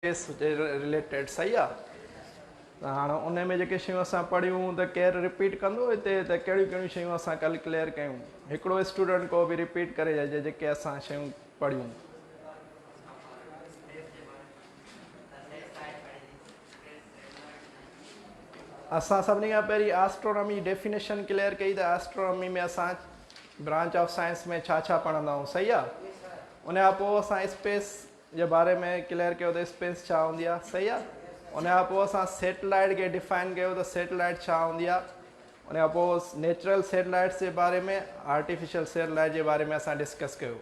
Case related सही आहे। त हाणे उन में जेके शयूं असां पढ़ियूं त केरु रिपीट कंदो हिते त कहिड़ियूं कहिड़ियूं शयूं असां कल क्लियर कयूं? हिकिड़ो स्टूडेंट को बि रिपीट करे छॾिजे जेके असां शयूं पढ़ियूं। असां सभिनी खां पहिरीं एस्ट्रोनॉमी डेफिनेशन क्लियर कई त एस्ट्रोनॉमी में असां ब्रांच ऑफ साइंस में छा छा पढ़ंदा आहियूं सही आहे। उन खां पोइ असां स्पेस जे बारे में क्लियर कयो त स्पेस छा हूंदी आहे सही आहे। उन खां पोइ असां सैटेलाइट खे डिफाइन कयो त सैटेलाइट छा हूंदी आहे। उन खां पोइ नेचुरल सैटेलाइट्स जे बारे में आर्टिफिशियल सैटेलाइट जे बारे में असां डिस्कस कयो।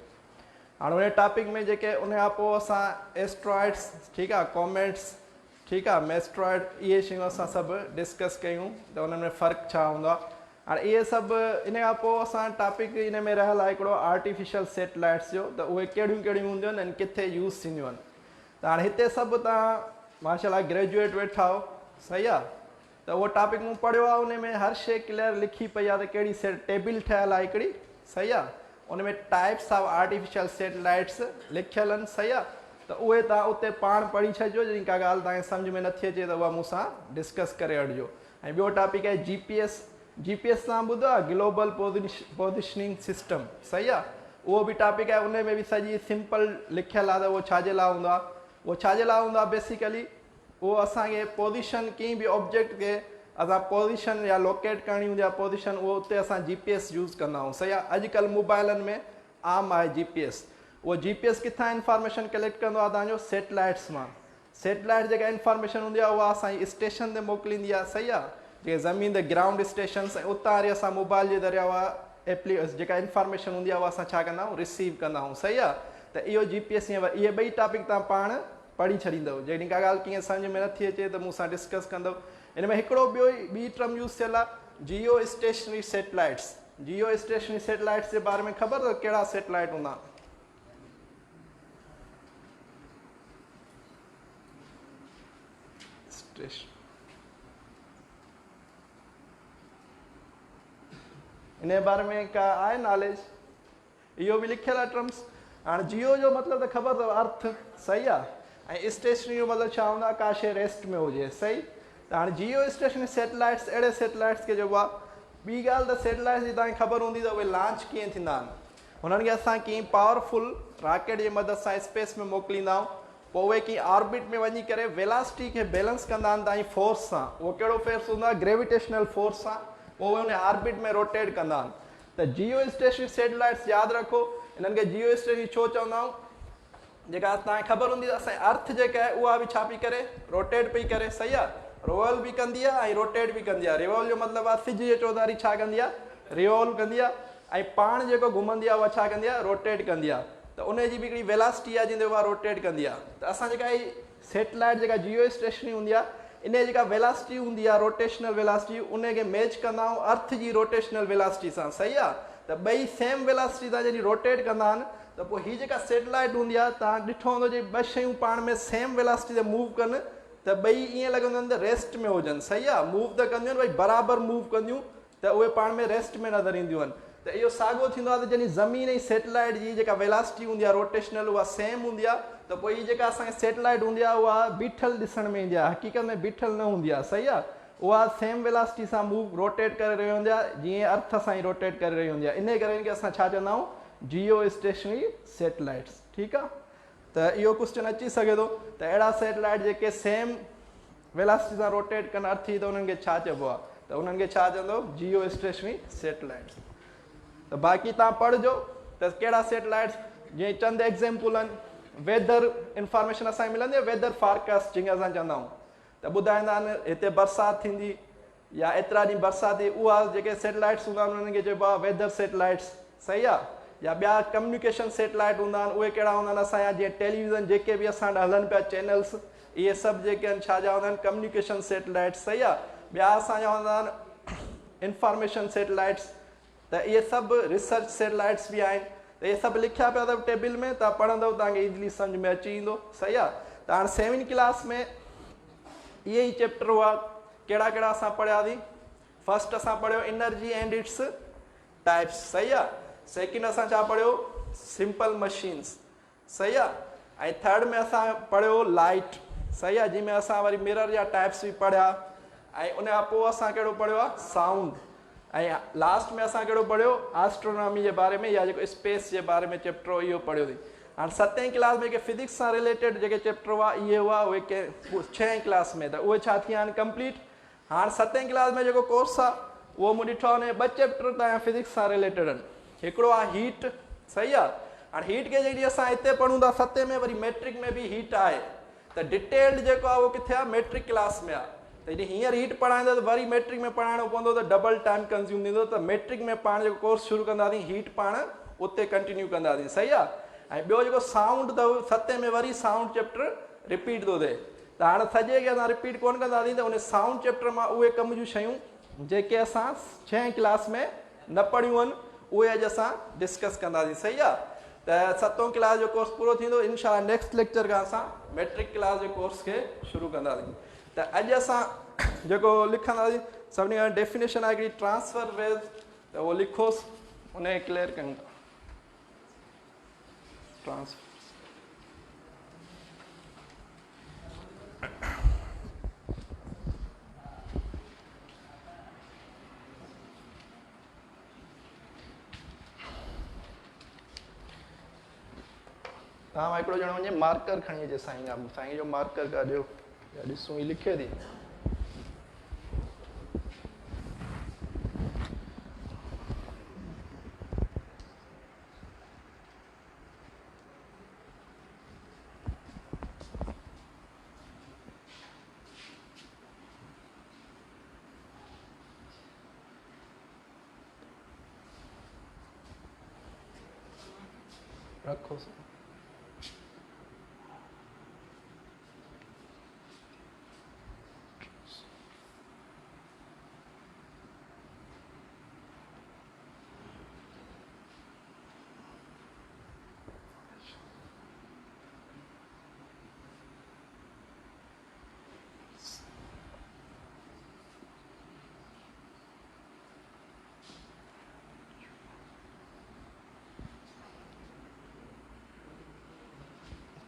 हाणे उन टॉपिक में जेके उन खां पोइ असां एस्ट्रॉइड्स ठीकु आहे, कॉमेट्स ठीकु आहे, मेस्ट्रॉइड, इहे शयूं असां सभु डिस्कस कयूं त उन्हनि में फ़र्क़ु छा हूंदो आहे। हाणे इहे सभु इन खां पोइ असां टॉपिक इन में रहियल आहे हिकिड़ो आर्टिफिशियल सैटेलाइट्स जो, त उहे कहिड़ियूं कहिड़ियूं हूंदियूं आहिनि ऐं किथे यूज़ थींदियूं आहिनि। त हाणे हिते सभु तव्हां माशाल्लाह ग्रेजुएट वेठा हो सही आहे, त उहो टॉपिक मूं पढ़ियो आहे। उन में हर शइ क्लियर लिखी पई आहे त कहिड़ी टेबल ठहियल आहे हिकिड़ी सही आहे। उन में टाइप्स ऑफ आर्टिफिशियल सैटेलाइट्स लिखियल आहिनि सही आहे। त उहे तव्हां उते पाण पढ़ी छॾिजो, जेकी का ॻाल्हि तव्हांखे सम्झ में नथी अचे त उहा मूंसां डिस्कस करे वठिजो। ऐं ॿियो टॉपिक आहे GPS। तव्हां ॿुधो आहे, ग्लोबल पोज़ीशनिंग सिस्टम सही आहे। उहो बि टॉपिक आहे, उन में बि सॼी सिंपल लिखियल आहे त उहो छाजे लाइ हूंदो आहे। उहो छाजे लाइ हूंदो आहे बेसिकली उहो असांखे पोज़ीशन कंहिं बि ऑब्जेक्ट खे असां पोज़ीशन या लोकेट करणी हूंदी आहे पोज़ीशन, उहो उते असां GPS यूज़ कंदा आहियूं सही आहे। अॼुकल्ह मोबाइलनि में आम आहे GPS। उहो GPS किथां इंफॉर्मेशन कलेक्ट कंदो आहे? तव्हांजो सैटेलाइट्स मां। सैटेलाइट जेका इंफॉर्मेशन हूंदी आहे उहा असांजी स्टेशन ते मोकिलींदी आहे सही आहे, जेके ज़मीन ते ग्राउंड स्टेशन्स, ऐं उतां वरी असां मोबाइल जे ज़रिए उहा जेका इंफॉर्मेशन हूंदी आहे उहा असां छा कंदा आहियूं, रिसीव कंदा आहियूं सही आहे। त इहो GPS इहे ॿई टॉपिक तव्हां पाण पढ़ी छॾींदव। जेकॾहिं का ॻाल्हि कीअं सम्झ में नथी अचे त मूंसां डिस्कस कंदव। इन में हिकिड़ो ॿी टर्म यूज़ थियल आहे, geostationary satellites. Geostationary satellites जे बारे में ख़बर अथव कहिड़ा सैटेलाइट हूंदा? इन जे बारे में का आहे नॉलेज? इहो बि लिखियल आहे टर्म्स। हाणे जियो जो मतिलबु त ख़बर अथव अर्थ सही आहे, ऐं स्टेशनरी जो मतिलबु छा हूंदो आहे, का शइ रेस्ट में हुजे सही। त हाणे जियो स्टेशनरी सैटेलाइट्स अहिड़े सैटेलाइट्स खे चइबो आहे। ॿी ॻाल्हि त सैटेलाइट्स जी तव्हांखे ख़बर हूंदी त उहे लॉन्च कीअं थींदा आहिनि। हुननि खे असां कीअं पावरफुल रॉकेट जी मदद सां स्पेस में मोकिलींदा आहियूं, पोइ उहे कीअं ऑर्बिट में वञी करे वेलासिटी खे बैलेंस कंदा आहिनि तव्हांजी फोर्स सां। उहो कहिड़ो फोर्स हूंदो आहे? ग्रेविटेशनल फोर्स सां। पोइ उहे उन ऑर्बिट में रोटेट कंदा आहिनि। त जियो स्टेशनरी सैटेलाइट्स यादि रखो, इन्हनि खे जियो स्टेशनरी छो चवंदा आहियूं? जेका तव्हांखे ख़बर हूंदी असांजी अर्थ जेका आहे उहा बि छा पई करे, रोटेट पई करे सही आहे। रिवॉल्व बि कंदी आहे ऐं रोटेट बि कंदी आहे। रिवॉल्व जो मतिलबु आहे सिज जे चौधारी छा कंदी आहे, रिवॉल्व कंदी आहे, ऐं पाण जेको घुमंदी आहे उहा छा कंदी आहे, रोटेट कंदी आहे। त उनजी बि हिकिड़ी वेलासिटी आहे जंहिंते उहा रोटेट कंदी आहे। त असां जेका ई सैटेलाइट जेका जियो स्टेशनरी हूंदी आहे, इन जेका वेलासिटी हूंदी आहे रोटेशनल वेलासिटी, उनखे मैच कंदा आहियूं अर्थ जी रोटेशनल वेलासिटी सां सही आहे। त ॿई सेम वेलासिटी सां जॾहिं रोटेट कंदा आहिनि त पोइ हीअ जेका सैटेलाइट हूंदी आहे, तव्हां ॾिठो हूंदो जे ॿ शयूं पाण में सेम वेलासिटी ते मूव कनि त ॿई ईअं लॻंदियूं आहिनि त रेस्ट में हुजनि सही आहे। मूव त कंदियूं आहिनि, भई बराबरि मूव कंदियूं त उहे पाण में रेस्ट में नज़र ईंदियूं आहिनि। त इहो साॻियो थींदो आहे त जॾहिं ज़मीन ऐं सैटेलाइट जी जेका वेलासिटी हूंदी आहे रोटेशनल उहा सेम हूंदी आहे, त पोइ हीअ जेका असांखे सैटेलाइट हूंदी आहे उहा बीठल ॾिसण में ईंदी आहे, हक़ीक़त में बीठल न हूंदी आहे सही आहे। उहा सेम वेलासिटी सां मूव रोटेट करे रही हूंदी आहे, जीअं अर्थ सां ई रोटेट करे रही हूंदी आहे। इन करे इनखे असां छा चवंदा आहियूं, जियो स्टेशनरी सैटेलाइट्स ठीकु आहे। त इहो क्वेश्चन अची सघे थो त अहिड़ा सैटेलाइट जेके सेम वेलासिटी सां रोटेट कनि अर्थ जी, त उन्हनि खे छा चइबो आहे? त उन्हनि खे छा चवंदो, जियो स्टेशनरी सैटेलाइट्स। त बाक़ी तव्हां पढ़िजो त कहिड़ा सैटेलाइट्स, जीअं चंद एग्ज़ाम्पल आहिनि। वेदर इंफॉर्मेशन असांखे मिलंदी आहे, वेदर फॉरकास्ट जंहिंखे असां चवंदा आहियूं, त ॿुधाईंदा आहिनि हिते बरसाति थींदी या एतिरा ॾींहं बरसाति थी। उहा जेके सैटेलाइट्स हूंदा आहिनि उन्हनि खे चइबो आहे वेदर सैटेलाइट्स सही आहे। या ॿिया कम्युनिकेशन सैटेलाइट हूंदा आहिनि, उहे कहिड़ा हूंदा आहिनि असांजा, जीअं टेलीविज़न जेके बि असां वटि हलनि पिया चैनल्स, इहे सभु जेके आहिनि छा जा हूंदा आहिनि, कम्युनिकेशन सैटेलाइट्स सही आहे। ॿिया असांजा हूंदा आहिनि इंफॉर्मेशन सैटेलाइट्स, त इहे सभु रिसर्च सैटेलाइट्स बि आहिनि। त इहे सभु लिखिया पिया अथव टेबल में, तव्हां पढ़ंदव तव्हांखे ईज़िली सम्झ में अची वेंदो सही आहे। त हाणे 7वीं क्लास में इहे ई चैप्टर हुआ, कहिड़ा कहिड़ा असां पढ़ियासीं। फर्स्ट असां पढ़ियो एनर्जी एंड इट्स टाइप्स सही आहे। सेकेंड असां छा पढ़ियो, सिंपल मशीन्स सही आहे। ऐं थर्ड में असां पढ़ियो लाइट सही आहे। जंहिंमें असां वरी मिरर जा टाइप्स बि पढ़िया ऐं उन खां पोइ असां कहिड़ो पढ़ियो आहे साउंड ऐं लास्ट में असां कहिड़ो पढ़ियो एस्ट्रोनॉमी जे बारे में या जेको स्पेस जे बारे में चैप्टर हो इहो पढ़ियोसीं। हाणे 7वीं क्लास में जेके फिजिक्स सां रिलेटेड जेके चैप्टर हुआ इहे हुआ उहे के 6वीं क्लास में, त उहे छा थी विया आहिनि कंप्लीट। हाणे 7वीं क्लास में जेको कोर्स आहे उहो मूं ॾिठो आहे उन 2 चैप्टर तव्हांजा फिजिक्स सां रिलेटेड आहिनि। हिकिड़ो आहे हीट, सही आहे। हाणे हीट खे जॾहिं असां हिते पढ़ूं था 7 में, वरी मैट्रिक में बि हीट आहे, त डिटेल्ड जेको आहे उहो किथे आहे मैट्रिक क्लास में आहे। त जॾहिं हींअर हीट पढ़ाईंदो त वरी मैट्रिक में पढ़ाइणो पवंदो, त डबल टाइम कंज़्यूम थींदो। त मैट्रिक में पाण जेको कोर्स शुरू कंदासीं हीट पाण उते कंटिन्यू कंदासीं, सही आहे। ऐं ॿियो जेको साउंड अथव 7 में वरी साउंड चैप्टर रिपीट थो थिए। त हाणे सॼे खे असां रिपीट कोन कंदासीं, त उन साउंड चैप्टर मां उहे कम जूं शयूं जेके असां 6वीं क्लास में न पढ़ियूं आहिनि उहे अॼु असां डिस्कस कंदासीं, सही आहे। त 7वीं क्लास जो कोर्स पूरो थींदो इंशाअल्लाह। नेक्स्ट लेक्चर खां असां मैट्रिक क्लास जे कोर्स खे शुरू कंदासीं। त अॼु असां जेको लिखंदासीं सभिनी खां डेफिनेशन आहे हिकिड़ी ट्रांसफर वेव, त उहो लिखोसि उनखे क्लियर कयूं था। ट्रांसफर तव्हां हिकिड़ो ॼणो वञे मार्कर खणी अचे साईं खां, साईं जो मार्कर का ॾियो या ॾिसूं ही लिखे थी। रखो सर।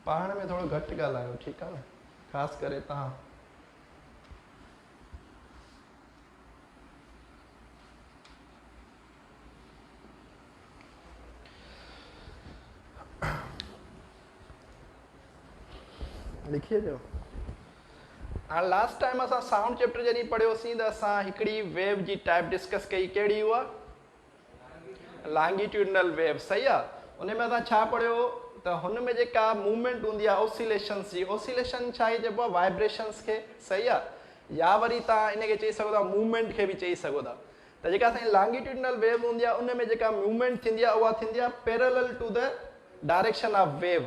पाण में थोड़ो घटि ॻाल्हायो, ठीकु आहे न, ख़ासि करे तव्हां। लिखी अचो। हाणे लास्ट टाइम असां साउंड चैप्टर जॾहिं पढ़ियोसीं त असां हिकिड़ी वेव जी टाइप डिस्कस कई, कहिड़ी हुआ लॉन्गिट्यूडनल वेव, सही आहे। उन में असां छा पढ़ियो त हुन में जेका मूवमेंट हूंदी आहे ओसिलेशंस जी, ओसिलेशन छा ई चइबो आहे वाइब्रेशंस खे, सही आहे। या वरी तव्हां इनखे चई सघो था मूवमेंट खे बि चई सघो था। त जेका असांजी लॉन्गिट्यूडनल वेव हूंदी आहे उन में जेका मूवमेंट थींदी आहे उहा थींदी आहे parallel to the direction of wave.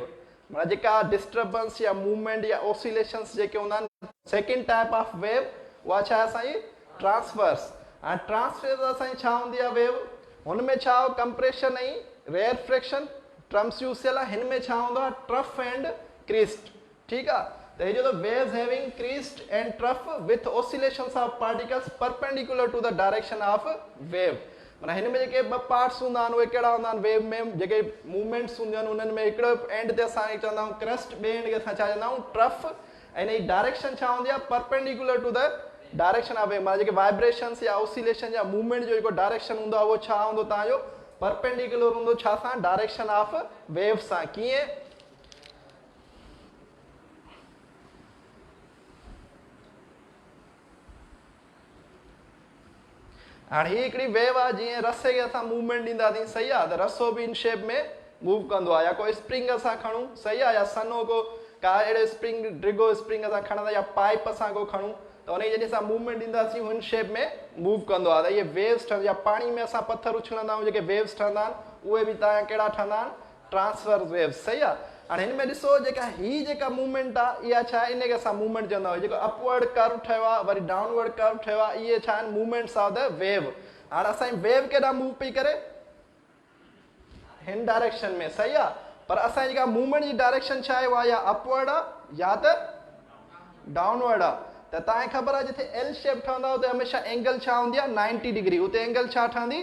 माना जेका डिस्टर्बेंस या मूवमेंट या ओसिलेशंस जेके हूंदा आहिनि, सेकेंड टाइप ऑफ वेव उहा छा आहे असांजी ट्रांसवर्स। हाणे ट्रांसवर्स असांजी छा हूंदी आहे वेव, हुन में छा कंप्रेशन ऐं रेयर फ्रैक्शन टर्म्स यूज़ थियल आहे। हिन में छा हूंदो आहे ट्रफ एंड क्रिस्ट, ठीकु आहे। त हे जो waves having crest and trough with oscillations of particles perpendicular to the direction of wave. माना हिन में जेके 2 पार्ट्स हूंदा आहिनि उहे कहिड़ा हूंदा आहिनि वेव में, जेके मूवमेंट्स हूंदियूं आहिनि उन्हनि में हिकिड़ो एंड ते असां चवंदा आहियूं क्रस्ट, ॿिए एंड खे असां छा चवंदा आहियूं ट्रफ, ऐं हिन जी डायरेक्शन छा हूंदी आहे perpendicular to the direction of wave. माना जेके वाइब्रेशंस या ओसिलेशन या मूवमेंट जो जेको डायरेक्शन हूंदो आहे उहो छा हूंदो तव्हांजो परपेंडिकुलर हूंदो छा सां डायरेक्शन ऑफ वेव सां। कीअं, हाणे ही हिकिड़ी वेव आहे, जीअं रसे खे असां मूवमेंट ॾींदासीं, सही आहे, त रसो बि इन शेप में मूव कंदो आहे। या कोई स्प्रिंग असां खणूं, सही आहे, या सनो को का अहिड़े स्प्रिंग ड्रिगो स्प्रिंग असां खणंदा, या पाइप असां को खणूं त हुनजी जॾहिं असां मूवमेंट ॾींदासीं हुन शेप में मूव कंदो आहे। त इहे वेव्स ठहंदी आहे। पाणी में असां पत्थर उछलंदा आहियूं, जेके वेव्स ठहंदा आहिनि उहे बि तव्हांजा कहिड़ा ठहंदा आहिनि ट्रांसफर वेव्स, सही आहे। हाणे हिन में ॾिसो जेका ही जेका मूवमेंट आहे इहा छा आहे, इनखे असां मूवमेंट चवंदा आहियूं। जेको अपवर्ड कर्व ठहियो आहे, वरी डाउनवर्ड कर्व ठहियो आहे, इहे छा आहिनि मूवमेंट्स ऑफ द वेव। हाणे असांजी वेव केॾांहुं मूव पई करे, हिन डायरेक्शन में, सही आहे। पर असांजी जेका मूवमेंट जी डायरेक्शन छा आहे उहा या अपवर्ड आहे या त डाउनवर्ड आहे। त तव्हांखे ख़बर आहे जिथे एल शेप ठहंदा उते हमेशह एंगल छा हूंदी आहे 90 डिग्री, उते एंगल छा ठहंदी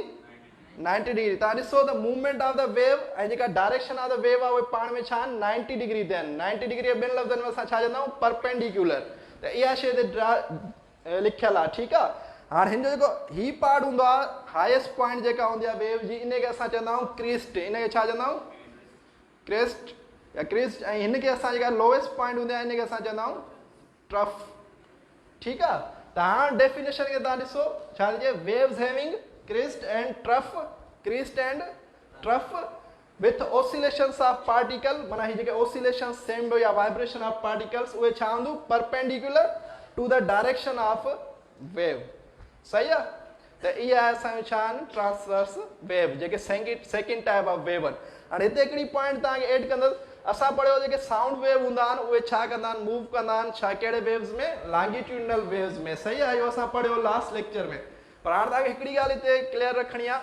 90 डिग्री। तव्हां ॾिसो त मूवमेंट ऑफ द वेव ऐं जेका डायरेक्शन ऑफ द वेव आहे उहे पाण में छा आहिनि 90 डिग्री ते आहिनि। 90 डिग्री ॿिनि लफ़्ज़नि में असां छा चवंदा आहियूं परपेंडिकुलर। त इहा शइ ते लिखियल आहे, ठीकु आहे। हाणे हिन जो जेको ही पार्ट हूंदो आहे हाईएस्ट पॉइंट जेका हूंदी आहे वेव जी, इनखे असां चवंदा आहियूं क्रीस्ट। इनखे छा चवंदा आहियूं क्रेस्ट या क्रीस्ट। ऐं हिनखे असां जेका लोएस्ट पॉइंट हूंदी आहे इनखे असां चवंदा आहियूं ट्रफ, ठीकु आहे। त हाणे डेफिनेशन खे तव्हां ॾिसो छा चइजे waves having crest and trough, crest and trough with oscillations of particle, माना ही जेके ऑसिलेशन सेम या वाइब्रेशन ऑफ पार्टिकल्स उहे छा हूंदो perpendicular to the direction of wave, सही आहे। त इहा असांजो छा आहिनि ट्रांसवर्स वेव जेके सेकेंड टाइप ऑफ वेव आहिनि। हाणे हिते हिकिड़ी पॉइंट तव्हांखे एड कंदुसि, असां पढ़ियो जेके साउंड वेव हूंदा आहिनि उहे छा कंदा आहिनि मूव कंदा आहिनि छा कहिड़े वेव्स में लॉन्गिट्यूडनल वेव्स में, सही आहे। इहो असां पढ़ियो लास्ट लेक्चर में। पर हाणे तव्हांखे हिकिड़ी ॻाल्हि हिते क्लियर रखणी आहे,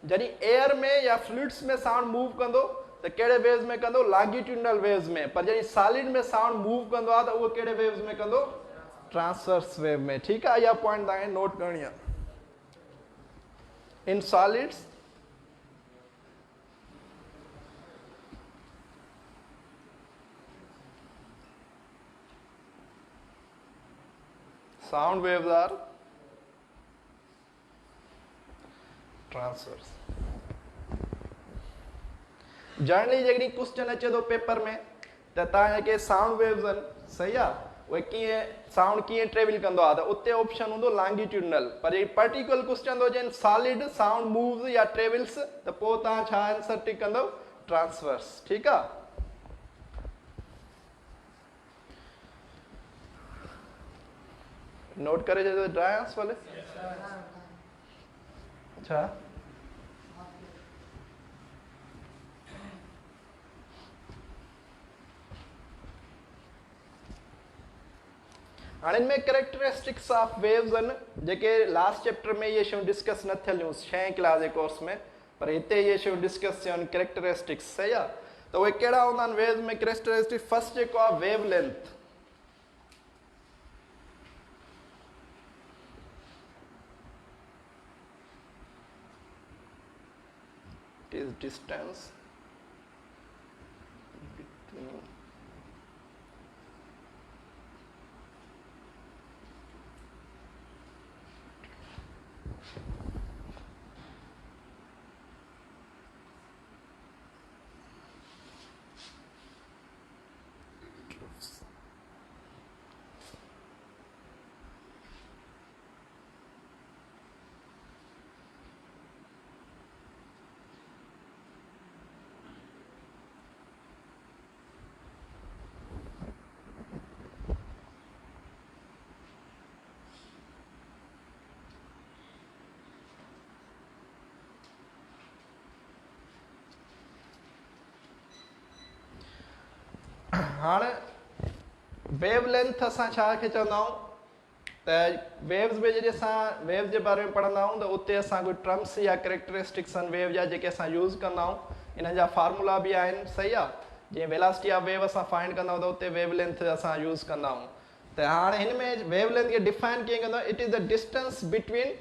जॾहिं एयर में या फ्लूइड्स में साउंड मूव कंदो त कहिड़े वेव्स में कंदो लॉन्गिट्यूडनल वेव्स में, पर जॾहिं सॉलिड में साउंड मूव कंदो आहे त उहो कहिड़े वेव्स में कंदो ट्रांसवर्स वेव में, ठीकु आहे। इहा पॉइंट तव्हांखे नोट करणी आहे। In solids sound waves are transverse। Generally जॾहिं क्वेश्चन अचे थो पेपर में त तव्हां जेके साउंड वेव्स आहिनि, सही आहे, उहे कीअं साउंड कीअं ट्रेवल कंदो आहे, त उते ऑप्शन हूंदो लॉन्गिट्यूडनल। पर ये पर्टिकुलर क्वेश्चन थो अचे सॉलिड साउंड मूव्स या ट्रेवल्स, त पोइ तव्हां छा आंसर टिक कंदव ट्रांसवर्स, ठीकु आहे। नोट करे छॾियो ड्रायस भले छा हाणे इनमें कैरेक्टरिस्टिक्स ऑफ वेव्स आहिनि जेके लास्ट चैप्टर में इहे शयूं डिस्कस न थियल हुयूं 6 क्लास जे कोर्स में, पर हिते इहे शयूं डिस्कस थियूं आहिनि कैरेक्टरिस्टिक्स, सही आहे। त उहे कहिड़ा हूंदा आहिनि वेव्स में कैरेक्टरिस्टिक। फर्स्ट जेको आहे wave length, is distance between हाणे वेव लेंथ असां छा खे चवंदा आहियूं त वेव्स में जॾहिं असां वेव्स जे बारे में पढ़ंदा आहियूं त उते असां कोई टर्म्स या कैरेक्टरिस्टिक्स आहिनि वेव जा जेके असां यूज़ कंदा आहियूं, इन जा फार्मूला बि आहिनि, सही आहे। जीअं वेलासिटी ऑफ वेव असां फाइंड कंदा आहियूं त उते वेव लेंथ असां यूज़ कंदा आहियूं। त हाणे हिन में वेव लेंथ खे डिफाइन कीअं कंदा आहियूं, it is the distance between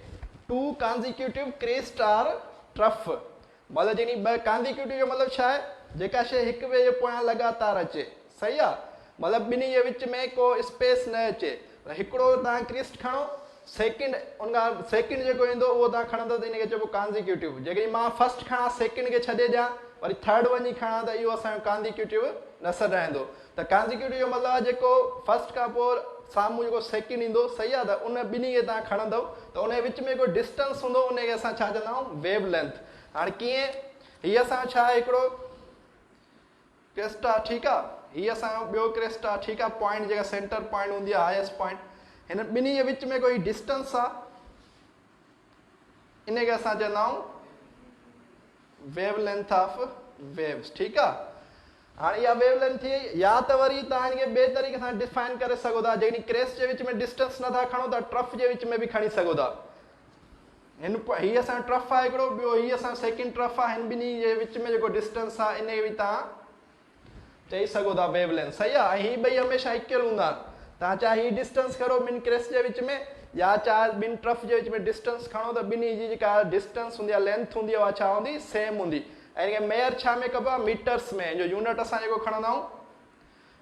two consecutive crest or trough. मतिलबु जॾहिं ॿ कॉन्जिक्यूटिव जो मतिलबु छा आहे, जेका शइ हिक ॿिए जे पोयां लगातार अचे, सही आहे। मतिलबु ॿिन्ही जे विच में को स्पेस न अचे। हिकिड़ो तव्हां क्रिस्ट खणो, सेकेंड उनखां सेकेंड जेको ईंदो उहो तव्हां खणंदो त इनखे चइबो कॉन्जिक्यूटिव। जेकॾहिं मां फर्स्ट खणा सेकेंड खे छॾे ॾियां वरी थर्ड वञी खणा त इहो असांजो कॉन्जिक्यूटिव न सॾाईंदो। त कॉन्जिक्यूटिव जो मतिलबु आहे जेको फर्स्ट खां पोइ साम्हूं जेको सेकेंड ईंदो, सही आहे, त उन ॿिन्ही खे तव्हां खणंदव त उन जे विच में कोई डिस्टेंस हूंदो, उनखे असां छा चवंदा आहियूं वेव लेंथ। हाणे कीअं, हीअ असां छा आहे हिकिड़ो क्रेस्ट आहे, ठीकु आहे, हीअ असांजो ॿियो क्रेस्ट आहे, ठीकु आहे, पॉइंट जेका सेंटर पॉइंट हूंदी आहे हाईएस्ट पॉइंट, हिन ॿिन्ही जे विच में कोई डिस्टेंस आहे, इनखे असां चवंदा आहियूं वेव लेंथ ऑफ वेव्स, ठीकु आहे। हाणे इहा वेव लेंथ थी, या त वरी तव्हां हिनखे ॿिए तरीक़े सां डिफाइन करे सघो था, जेकॾहिं क्रेस्ट जे विच में डिस्टेंस नथा खणो त ट्रफ जे विच में बि खणी सघो था। हीअ असांजो ट्रफ आहे हिकिड़ो, ॿियो हीअ असांजो सेकेंड ट्रफ आहे, हिन ॿिन्ही जे विच में जेको डिस्टेंस आहे इनखे बि तव्हां चई सघो था वेव लेंथ, सही आहे। ऐं हीअ ॿई हमेशह इक्वल हूंदा आहिनि। तव्हां चाहे ही डिस्टेंस करो ॿिनि क्रेस्ट जे विच में या चाहे ॿिनि ट्रफ जे विच में डिस्टेंस खणो त ॿिन्ही जी जेका डिस्टेंस हूंदी आहे लेंथ हूंदी आहे उहा छा हूंदी सेम हूंदी ऐं हिनखे मेयर छा में कबो आहे मीटर्स में जो यूनिट असां जेको खणंदा आहियूं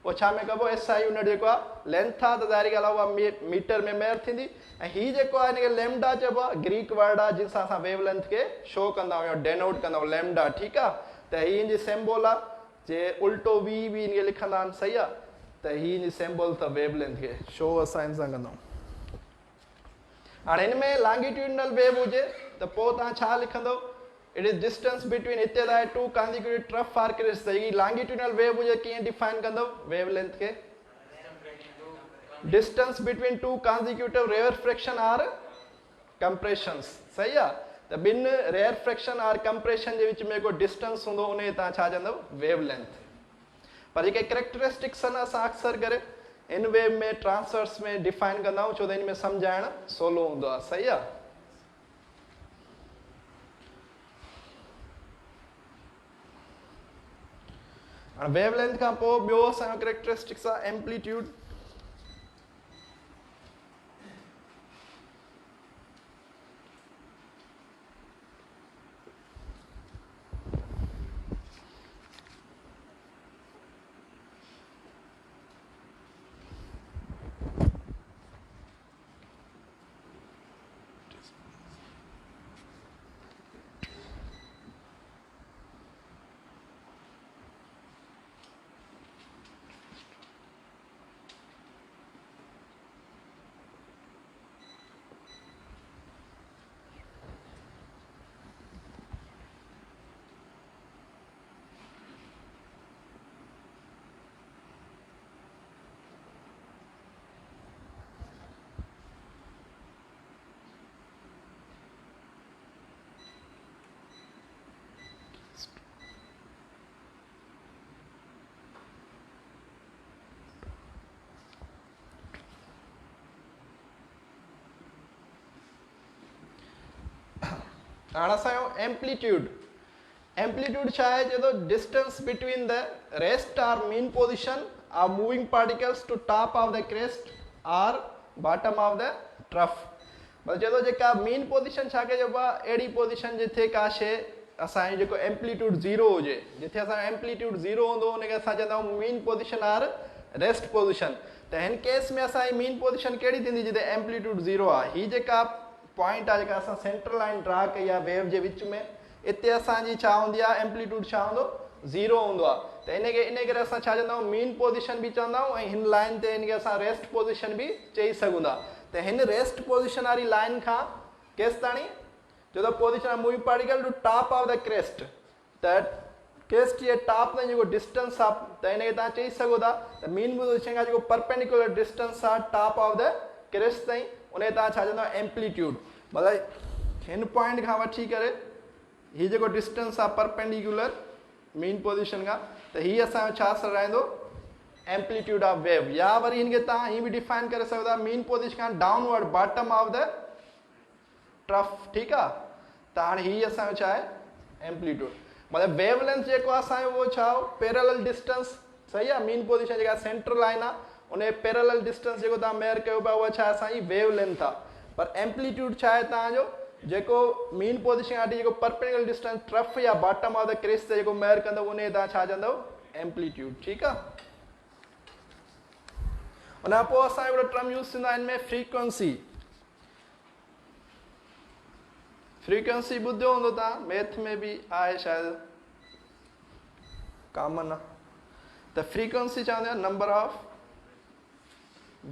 उहो छा में कबो SI यूनिट जेको आहे लेंथ आहे त ज़ाहिरी ॻाल्हि आहे उहा मीटर में मेयर थींदी ऐं हीअ जेको आहे हिनखे लैम्डा चइबो आहे ग्रीक वर्ड आहे जिन सां असां वेव लेंथ खे शो कंदा आहियूं या डेनोट कंदा आहियूं लैम्डा ठीकु आहे त हीअ हिनजी सिंबल आहे जे उल्टो V बि हिनखे लिखंदा आहिनि सही आहे त हीअ हिनजी सिंबल त वेव लेंथ खे शो असां हिन सां कंदा आहियूं हाणे हिन में लॉन्गिट्यूडनल वेव हुजे त पोइ तव्हां छा लिखंदव इट इज डिस्टेंस बिटवीन हिते त आहे 2 कॉन्सिक्यूटिव ट्रफ आर क्रेस्ट त हीअ लॉन्गिट्यूडनल वेव हुजे कीअं डिफाइन कंदव वेव लेंथ खे distance between 2 consecutive rarefaction or compressions सही आहे त ॿिनि रेयरफ्रैक्शन आर कंप्रेशन जे विच में जेको डिस्टेंस हूंदो उन तव्हां छा चवंदव वेव लेंथ पर जेके कैरेक्टरिस्टिक्स आहिनि असां अक्सर करे इन वेव में ट्रांसवर्स में डिफाइन कंदा आहियूं छो त हिन में सम्झाइण सवलो हूंदो आहे सही आहे हाणे वेव लेंथ खां पोइ ॿियो असांजो कैरेक्टरिस्टिक्स आहे एम्पलीट्यूड हाणे असांजो एम्पलीट्यूड छा आहे चए थो distance between the rest or mean position or moving particles to top of the crest or bottom of the trough मतलब चए थो जेका मीन पोजिशन छा खे चइबो आहे अहिड़ी पोजिशन जिथे का शइ असांजो जेको एम्पलीट्यूड 0 हुजे जिथे असांजो एम्पलीट्यूड 0 हूंदो उनखे असां चवंदा आहियूं mean position or rest position त हिन केस में असांजी मीन पोजिशन कहिड़ी थींदी जिथे एम्पलीट्यूड 0 आहे हीअ जेका पॉइंट आहे जेका असां सेंट्रल लाइन ड्रा कई आहे वेव जे विच में इते असांजी छा हूंदी आहे एम्पलीट्यूड छा हूंदो 0 हूंदो आहे त इन करे असां छा चवंदा आहियूं मीन पोजिशन बि चवंदा आहियूं ऐं हिन लाइन ते हिनखे असां रेस्ट पोजिशन बि चई सघूं था त हिन रेस्ट पोजिशन वारी लाइन खां केसि ताणी जो त position moving particle to top of the crest त क्रेस्ट जे टॉप ताईं जेको डिस्टेंस आहे त हिनखे तव्हां चई सघो था त मीन पोजिशन खां जेको परपेंडिकुलर डिस्टेंस आहे टॉप ऑफ द क्रेस्ट ताईं उन तव्हां छा चवंदा एम्पलीट्यूड मतिलबु हिन पॉइंट खां वठी करे हीअ जेको डिस्टेंस आहे परपेंडिकुलर मीन पोजिशन खां त हीअ असांजो छा रहंदो एम्पलीट्यूड ऑफ वेव या वरी हिनखे तव्हां हीअ बि डिफाइन करे सघो था मीन पोजिशन खां downward bottom of the trough ठीकु आहे त हाणे हीअ असांजो छा आहे एम्पलीट्यूड मतिलबु वेव लेंथ जेको आहे असांजो उहो छा पैरेलल डिस्टेंस सही आहे मीन पोजिशन जेका सेंट्रल लाइन आहे उन पैरेलल डिस्टेंस जेको तव्हां मेयर कयो पिया उहा छा असांजी वेव लेंथ आहे पर एम्पलीट्यूड छा आहे तव्हांजो जेको मीन पोजिशन खां जेको परपेंडिकुलर डिस्टेंस ट्रफ या बॉटम ऑफ द क्रेस्ट ते जेको मेयर कंदव उन तव्हां छा चवंदव एम्पलीट्यूड ठीकु आहे उन खां पोइ असां हिकिड़ो टर्म यूज़ थींदो आहे हिन में फ्रीक्वेंसी ॿुधियो हूंदो तव्हां मैथ में बि आहे शायदि कॉमन आहे त फ्रीक्वेंसी चवंदा आहिनि नंबर ऑफ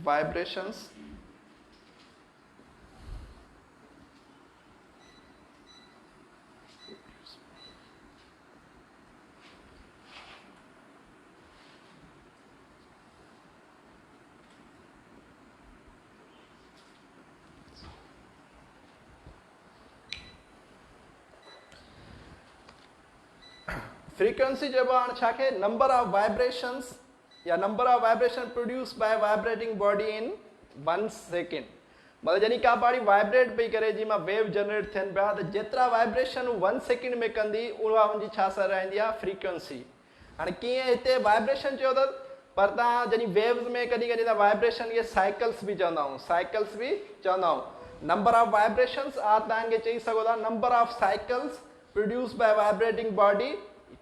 वाइब्रेशंस फ्रीक्वेंसी चइबो आहे हाणे छाखे नंबर ऑफ वाइब्रेशंस या number of vibration produce by vibrating body in 1 second मतलब जॾहिं का बॉडी वाइब्रेट पई करे जी मां वेव जनरेट थियनि पिया त जेतिरा वाइब्रेशन 1 सेकेंड में कंदी उहा हुनजी छा सर रहंदी आहे फ्रीक्वेंसी हाणे कीअं हिते वाइब्रेशन चयो त पर तव्हां जॾहिं वेव्स में कॾहिं कॾहिं त वाइब्रेशन खे साइकिल्स बि चवंदा आहियूं, साइकिल्स बि चवंदा आहियूं। नंबर ऑफ वाइब्रेशंस आर तव्हांखे चई सघो था number of cycles produce by vibrating body,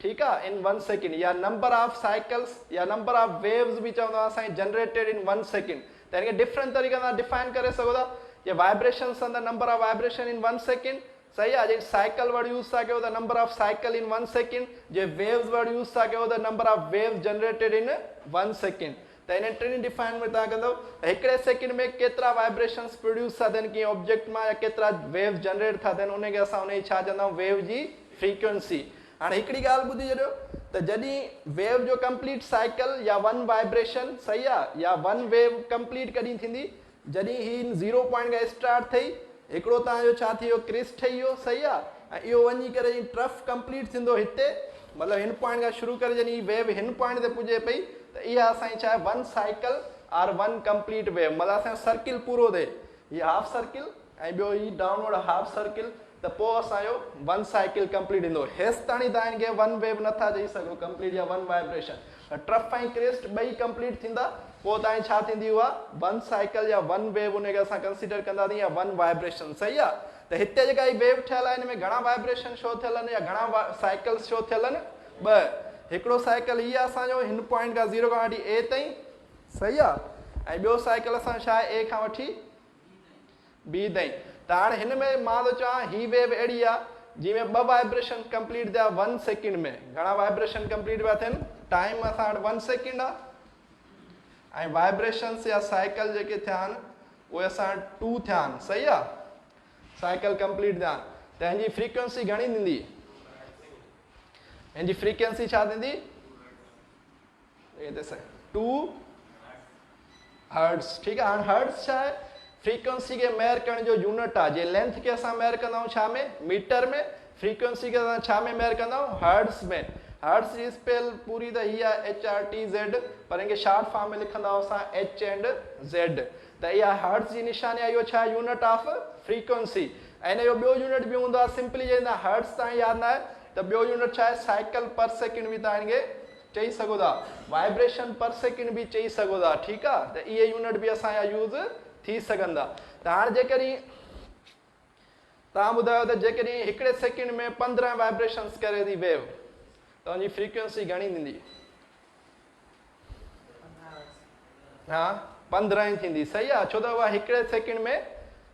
ठीकु आहे, इन 1 सेकेंड, या नंबर ऑफ साइकिल्स या नंबर ऑफ वेव्स बि चवंदा असांखे जनरेटेड इन 1 सेकेंड। त हिनखे डिफरेंट तरीक़े सां डिफाइन करे सघो था कि vibrations are the number of vibration in 1 second, सही आहे। जे साइकिल वर्ड यूज़ था कयो त number of cycle in 1 second, J waves word use था कयो त number of waves generated in 1 second. त इन टिनी डिफाइन में तव्हां कंदव हिकिड़े सेकेंड में केतिरा वाइब्रेशंस प्रोड्यूस था थियनि कंहिं ऑब्जेक्ट मां, या केतिरा वेव्स जनरेट था थियनि, उनखे असां उनजी छा चवंदा आहियूं, वेव जी फ्रीक्वेंसी। हाणे हिकिड़ी ॻाल्हि ॿुधी छॾियो त जॾहिं वेव जो कंप्लीट साइकिल या 1 वाइब्रेशन, सही आहे, या 1 वेव कंप्लीट कॾहिं थींदी, जॾहिं ही 0 पॉइंट खां स्टार्ट थी, हिकिड़ो तव्हांजो छा थी वियो, क्रिस्ट ठही वियो, सही आहे, ऐं इहो वञी करे ट्रफ कंप्लीट थींदो हिते, मतिलबु हिन पॉइंट खां शुरू करे जॾहिं वेव हिन पॉइंट ते पुॼे पई त इहा असांजी छा आहे, 1 साइकिल आर 1 कंप्लीट वेव, मतिलबु असांजो सर्किल पूरो थिए, हीअ हाफ सर्किल ऐं ॿियो ही डाउनवर्ड हाफ सर्किल, त पोइ असांजो 1 साइकिल कंप्लीट ईंदो। हेसि ताणी तव्हां हिनखे 1 वेव नथा चई सघो कंप्लीट या 1 वाइब्रेशन, ट्रफ ऐं क्रिस्ट ॿई कंप्लीट थींदा, पोइ तव्हांजी छा थींदी उहा 1 साइकिल या 1 वेव उनखे असां कंसिडर कंदासीं, या 1 वाइब्रेशन, सही आहे। त हिते जेका ही वेव ठहियल आहे हिन में घणा वाइब्रेशन शो थियल आहिनि या घणा साइकिल्स शो थियल आहिनि, 2। हिकिड़ो साइकिल हीअ आहे असांजो हिन पॉइंट खां 0 खां वठी ए ताईं, सही आहे, ऐं ॿियो साइकिल असां छा आहे, ए खां वठी बी ताईं। त हाणे हिन में मां थो चवां ही वेव अहिड़ी आहे जंहिंमें 2 वाइब्रेशन कंप्लीट थिया 1 सेकेंड में। घणा वाइब्रेशन कंप्लीट पिया थियनि, टाइम असां वटि 1 सेकेंड आहे, ऐं वाइब्रेशंस या साइकिल जेके थिया आहिनि उहे असां 2 थिया आहिनि, सही आहे, साइकिल कंप्लीट थिया आहिनि। त हिनजी फ्रीक्वेंसी घणी थींदी, हिनजी फ्रीक्वेंसी छा थींदी, 2 हर्ट्स, ठीकु आहे। हाणे हर्ट्स छा आहे, फ्रीक्वेंसी खे मेयर करण जो यूनिट आहे। जे लेंथ खे असां मेयर कंदा आहियूं छा में, मीटर में, फ्रीक्वेंसी खे असां छा में मेयर कंदा आहियूं, हर्ट्स में। हर्ट्स जी स्पेल पूरी त ही आहे HRTZ, पर इनखे शॉर्ट फॉर्म में लिखंदा आहियूं असां H एंड Z। त इहा हर्ट्स जी निशानी आहे, इहो छा यूनिट ऑफ फ्रीक्वेंसी। ऐं हिन जो ॿियो यूनिट बि हूंदो आहे, सिंपली चईंदा हर्ट्स तव्हां यादि न आहे त ॿियो यूनिट छा आहे, साइकिल पर सेकेंड बि तव्हां हिनखे चई सघो था, वाइब्रेशन पर सेकेंड बि चई सघो था, ठीकु आहे। त इहे यूनिट बि असांजा यूज़ थी सघंदा। त हाणे जेकॾहिं तव्हां ॿुधायो त जेकॾहिं हिकिड़े सेकेंड में 15 वाइब्रेशंस करे थी वेव, त उनजी फ्रीक्वेंसी घणी थींदी, हा 15 ई थींदी, सही आहे, छो त उहा हिकिड़े सेकेंड में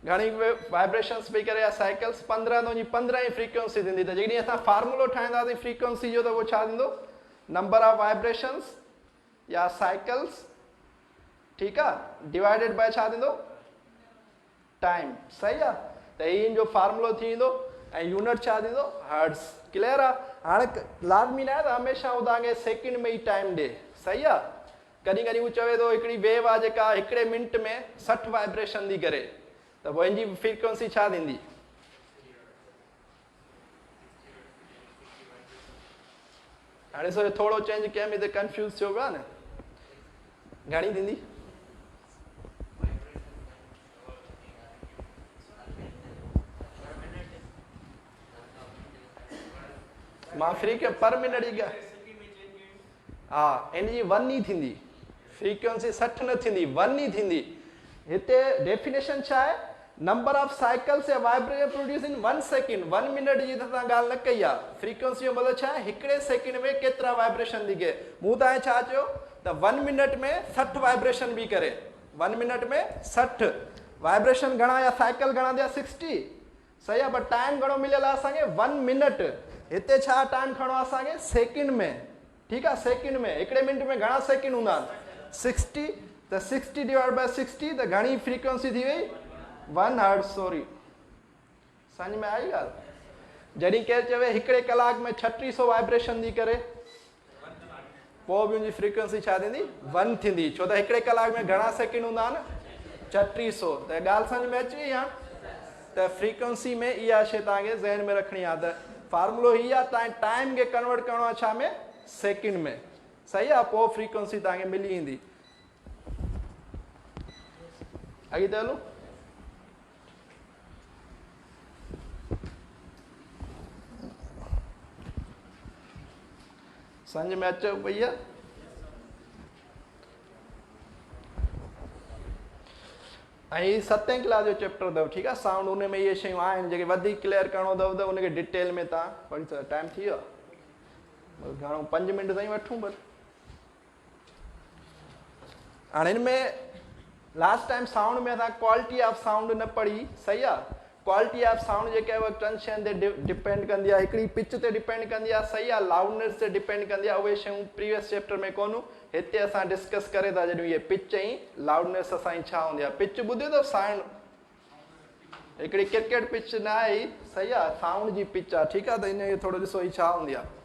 घणी वाइब्रेशंस पई करे या साइकिल्स 15, त उनजी 15 ई फ्रीक्वेंसी थींदी। त जॾहिं असां फार्मूलो ठाहींदासीं फ्रीक्वेंसी जो, त उहो छा थींदो, नंबर ऑफ वाइब्रेशंस या साइकिल्स, ठीकु आहे, डिवाइडेड बाय छा थींदो, टाइम, सही आहे। त ही इन जो फार्मूलो थी वेंदो, ऐं यूनिट छा थींदो, हर्ट्स, क्लियर आहे। हाणे लाज़मी न आहे त हमेशह उहो तव्हांखे सेकेंड में ई टाइम ॾिए, सही आहे। कॾहिं कॾहिं हू चवे थो हिकिड़ी वेव आहे जेका हिकिड़े मिंट में 60 वाइब्रेशन थी करे, त पोइ हिनजी फ्रीक्वेंसी छा थींदी, हाणे सो थोरो चेंज कंहिं में त कंफ्यूज़ थियो पियो आहे न, घणी थींदी, मां फ्री के पर मिनट जी हा, हिनजी 1 ई थींदी, फ्रीक्वेंसी 60 न थींदी, 1 ई थींदी। हिते डेफिनेशन छा आहे, नंबर ऑफ साइकिल्स या vibration produce in 1 second, 1 minute जी त तव्हां ॻाल्हि न कई आहे। फ्रीक्वेंसी जो मतिलबु छा आहे, हिकिड़े सेकेंड में केतिरा वाइब्रेशन थी कहे। मूं तव्हांखे छा चयो त 1 मिनट में 60 वाइब्रेशन बि करे, 1 मिनट में 60 वाइब्रेशन घणा या साइकिल घणा थिया, 60, सही आहे। पर टाइम घणो मिलियल आहे असांखे, 1 मिनट। हिते छा टाइम खणो आहे असांखे, सेकेंड में, ठीकु आहे, सेकेंड में। हिकिड़े मिनट में घणा सेकेंड हूंदा आहिनि, 60, त 60 डिवाइड बाय 60, त घणी फ्रीक्वेंसी थी वई, 1 हर्ट्स, सॉरी, सम्झ में आई ॻाल्हि। जॾहिं केरु चवे हिकिड़े कलाक में 3600 वाइब्रेशन थी करे, पोइ बि उनजी फ्रीक्वेंसी छा थींदी, 1 थींदी, छो त हिकिड़े कलाक में घणा सेकेंड हूंदा आहिनि, 3600। त ॻाल्हि सम्झ में अची वई आहे। त फ्रीक्वेंसी में इहा शइ तव्हांखे ज़हन में रखणी आहे। त फार्मूलो ही आहे, तव्हां टाइम खे कन्वर्ट करिणो आहे छा में, सेकेंड में, सही आहे, पोइ फ्रीक्वेंसी तव्हांखे मिली ईंदी। अॻिते हलो, सम्झ में अचो पई आहे। ऐं 7th क्लास जो चैप्टर अथव, ठीकु आहे। साउंड उन में इहे शयूं आहिनि जेके वधीक क्लियर करिणो अथव त उनखे डिटेल में तव्हां पढ़ी सघो। टाइम थी वियो आहे, घणो 5 मिंट ताईं वठूं पर। हाणे हिन में लास्ट टाइम साउंड में असां क्वालिटी ऑफ साउंड न पढ़ी, सही आहे। क्वालिटी ऑफ साउंड जेके आहे उहा टन शयुनि ते डिपेंड कंदी आहे। हिकिड़ी पिच ते डिपेंड कंदी आहे, सही आहे। लाउडनेस ते डिपेंड कंदी आहे। उहे शयूं प्रीवियस चैप्टर में कोन्हूं, हिते असां डिस्कस करे था जॾहिं इहे पिच ऐं लाउडनेस असांजी छा हूंदी आहे। पिच ॿुधियो अथव साउंड, हिकिड़ी क्रिकेट पिच न आहे, सही आहे, साउंड जी पिच आहे, ठीकु आहे। त इन जो थोरो ॾिसो ही छा हूंदी आहे।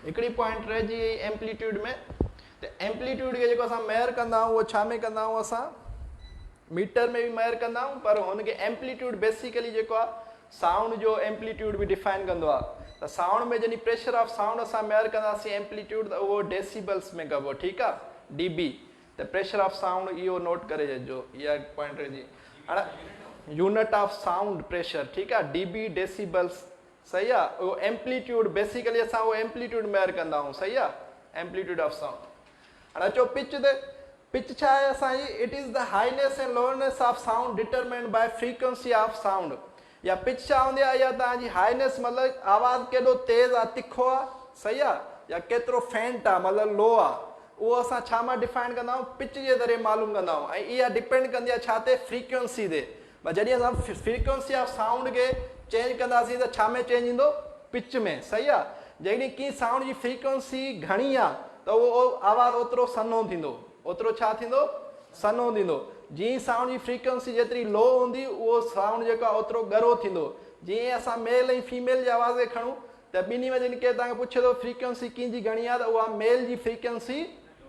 हिकिड़ी पॉइंट रहिजी एम्पलीट्यूड में, त एम्पलीट्यूड खे जेको असां मेयर कंदा आहियूं उहो छा में कंदा आहियूं, असां मीटर में बि मेयर कंदा आहियूं, पर हुनखे एम्पलीट्यूड बेसिकली जेको आहे साउंड जो एम्पलीट्यूड बि डिफाइन कंदो आहे। त साउंड में जॾहिं प्रेशर ऑफ साउंड असां मेयर कंदासीं एम्पलीट्यूड, त उहो डेसिबल्स में कबो, ठीकु आहे, डीबी। त प्रेशर ऑफ साउंड इहो नोट करे छॾिजो, इहा पॉइंट रहिजी। हाणे यूनिट ऑफ साउंड प्रेशर, ठीकु आहे, डीबी डेसिबल्स, सही आहे। उहो एम्पलीट्यूड बेसिकली असां उहो एम्पलीट्यूड मेयर कंदा आहियूं, सही आहे, एम्पलीट्यूड ऑफ साउंड। हाणे अचो पिच ते। पिच छा आहे असांजी, it is the highness and lowness of sound determined by frequency of sound. या पिच छा हूंदी आहे, या तव्हांजी हाईनेस मतिलबु आवाज़ केॾो तेज़ आहे, तिखो आहे, सही आहे, या केतिरो फेंट आहे मतिलबु लो आहे, उहो असां छा मां डिफाइन कंदा आहियूं, पिच जे ज़रिए मालूम कंदा आहियूं। ऐं इहा डिपेंड कंदी आहे छा ते, फ्रीक्वेंसी ते। जॾहिं असां फ्रीक्वेंसी ऑफ साउंड खे चेंज कंदासीं त छा में चेंज ईंदो, पिच में, सही आहे। जॾहिं की साउंड जी फ्रीक्वेंसी घणी आहे त उहो आवाज़ ओतिरो सन्हो थींदो, ओतिरो छा थींदो, सन्हो थींदो। जीअं साउंड जी फ्रीक्वेंसी जेतिरी लो हूंदी उहो साउंड जेको आहे ओतिरो ॻरो थींदो। जीअं असां मेल ऐं फीमेल जी आवाज़ खे खणूं त ॿिन्ही में जॾहिं केरु तव्हांखे पुछे थो फ्रीक्वेंसी कंहिंजी घणी आहे, त उहा मेल जी फ्रीक्वेंसी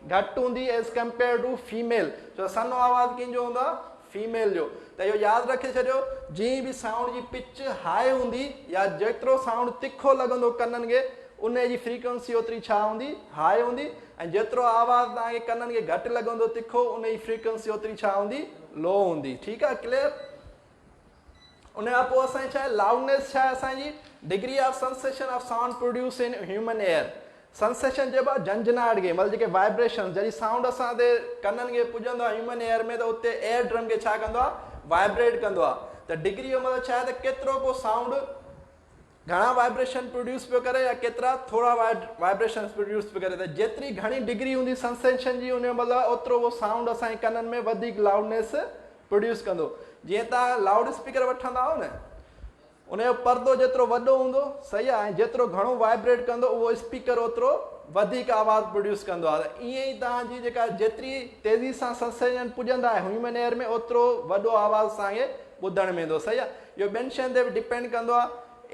घटि हूंदी एज़ कंपेयर टू फीमेल। छो सन्हो आवाज़ कंहिंजो हूंदो आहे, फीमेल जो। त इहो यादि रखे छॾियो, जीअं बि साउंड जी पिच हाई हूंदी या जेतिरो साउंड तिखो लॻंदो कननि खे, उन जी फ्रीक्वेंसी ओतिरी छा हूंदी, हाई हूंदी। ऐं जेतिरो आवाज़ तव्हांखे कननि खे घटि लॻंदो तिखो, उन जी फ्रीक्वेंसी ओतिरी छा हूंदी, लो हूंदी, ठीकु आहे, क्लियर। उन खां पोइ असांजी छा आहे, लाउडनेस छा आहे असांजी, degree of sensation of sound produce in human air. Sensation चइबो आहे झंझनाहट खे, मतिलबु जेके वाइब्रेशन, जॾहिं साउंड असां ते कननि खे पुॼंदो आहे ह्यूमन एयर में, त उते एयर ड्रम खे छा कंदो आहे, वाइब्रेट कंदो आहे। त डिग्री जो मतिलबु छा आहे, त केतिरो को साउंड घणा वाइब्रेशन प्रोड्यूस पियो करे या केतिरा थोरा वाइब्रेशन प्रोड्यूस पियो करे। त जेतिरी घणी डिग्री हूंदी सेंसेशन जी, उन जो मतिलबु ओतिरो उहो साउंड असांजे कननि में वधीक लाउडनेस प्रोड्यूस कंदो। जीअं तव्हां लाउड स्पीकर वठंदा आहियो न, उनजो परदो जेतिरो वॾो हूंदो, सही आहे, ऐं जेतिरो घणो वाइब्रेट कंदो उहो स्पीकर ओतिरो वधीक आवाज़ प्रोड्यूस कंदो आहे। त ईअं ई तव्हांजी जेका जेतिरी तेज़ी सां सेंसेशन पुॼंदा आहे ह्यूमन एयर में, ओतिरो वॾो आवाज़ असांखे ॿुधण में ईंदो, सही आहे। इहो ॿियनि शयुनि ते बि डिपेंड कंदो आहे,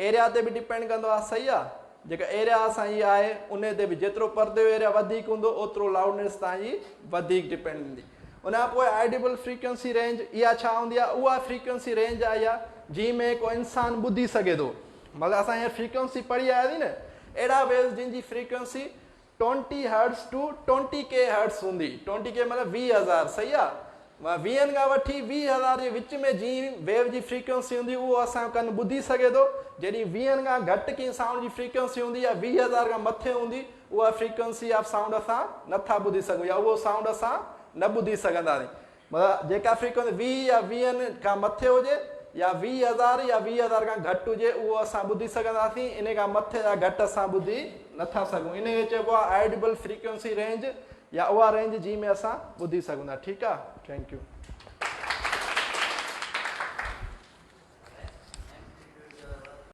एरिया ते बि डिपेंड कंदो आहे, सही आहे। जेका एरिया असांजी आहे उन ते बि जेतिरो परदे जो एरिया वधीक हूंदो, ओतिरो लाउडनेस तव्हांजी वधीक डिपेंड हूंदी। उन खां पोइ आइडिबल फ्रीक्वेंसी रेंज, इहा छा हूंदी आहे, उहा फ्रीक्वेंसी रेंज आहे इहा जंहिं में को इंसानु ॿुधी सघे थो। मतिलबु असां हींअर फ्रीक्वेंसी पढ़ी आया थी न, अहिड़ा वेव्स जिन जी frequency 20 hertz to 20K hertz हूंदी। 20K मतिलबु 20,000, सही आहे। 20 खां वठी 20,000 जे विच में जी वेव जी फ्रीक्वेंसी हूंदी उहो असांजो कनु ॿुधी सघे थो। जॾहिं 20 खां घटि की साउंड जी फ्रीक्वेंसी हूंदी आहे, 20,000 खां मथे हूंदी, उहा फ्रीक्वेंसी ऑफ साउंड असां नथा ॿुधी सघूं या उहो साउंड असां न ॿुधी सघंदासीं। मतिलबु जेका फ्रीक्वेंसी 20 या 20 खां मथे हुजे या 20,000 या 20,000 खां घटि हुजे उहो असां ॿुधी सघंदासीं। इन खां मथे या घटि असां ॿुधी नथा सघूं। इन खे चइबो आहे ऑडिबल फ्रीक्वेंसी रेंज या उहा रेंज जी में असां ॿुधी सघूं था। ठीकु आहे, थैंक यू।